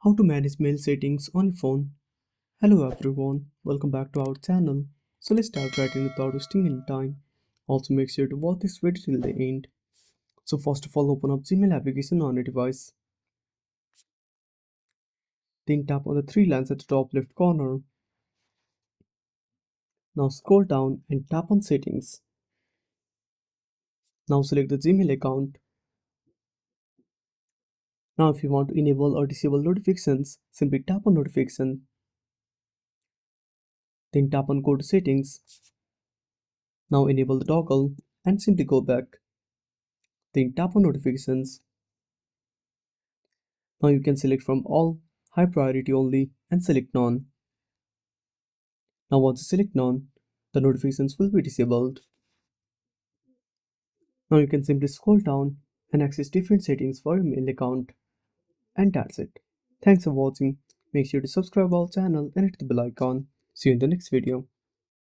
How to manage mail settings on your phone. Hello everyone, welcome back to our channel. So let's dive right in without wasting any time. Also make sure to watch this video till the end. So first of all, open up Gmail application on your device. Then tap on the three lines at the top left corner. Now scroll down and tap on settings. Now select the Gmail account. Now if you want to enable or disable notifications, simply tap on notification. Then tap on go to settings. Now enable the toggle and simply go back. Then tap on notifications. Now you can select from all, high priority only, and select none. Now once you select none, the notifications will be disabled. Now you can simply scroll down and access different settings for your mail account. And that's it. Thanks for watching. Make sure to subscribe our channel and hit the bell icon. See you in the next video.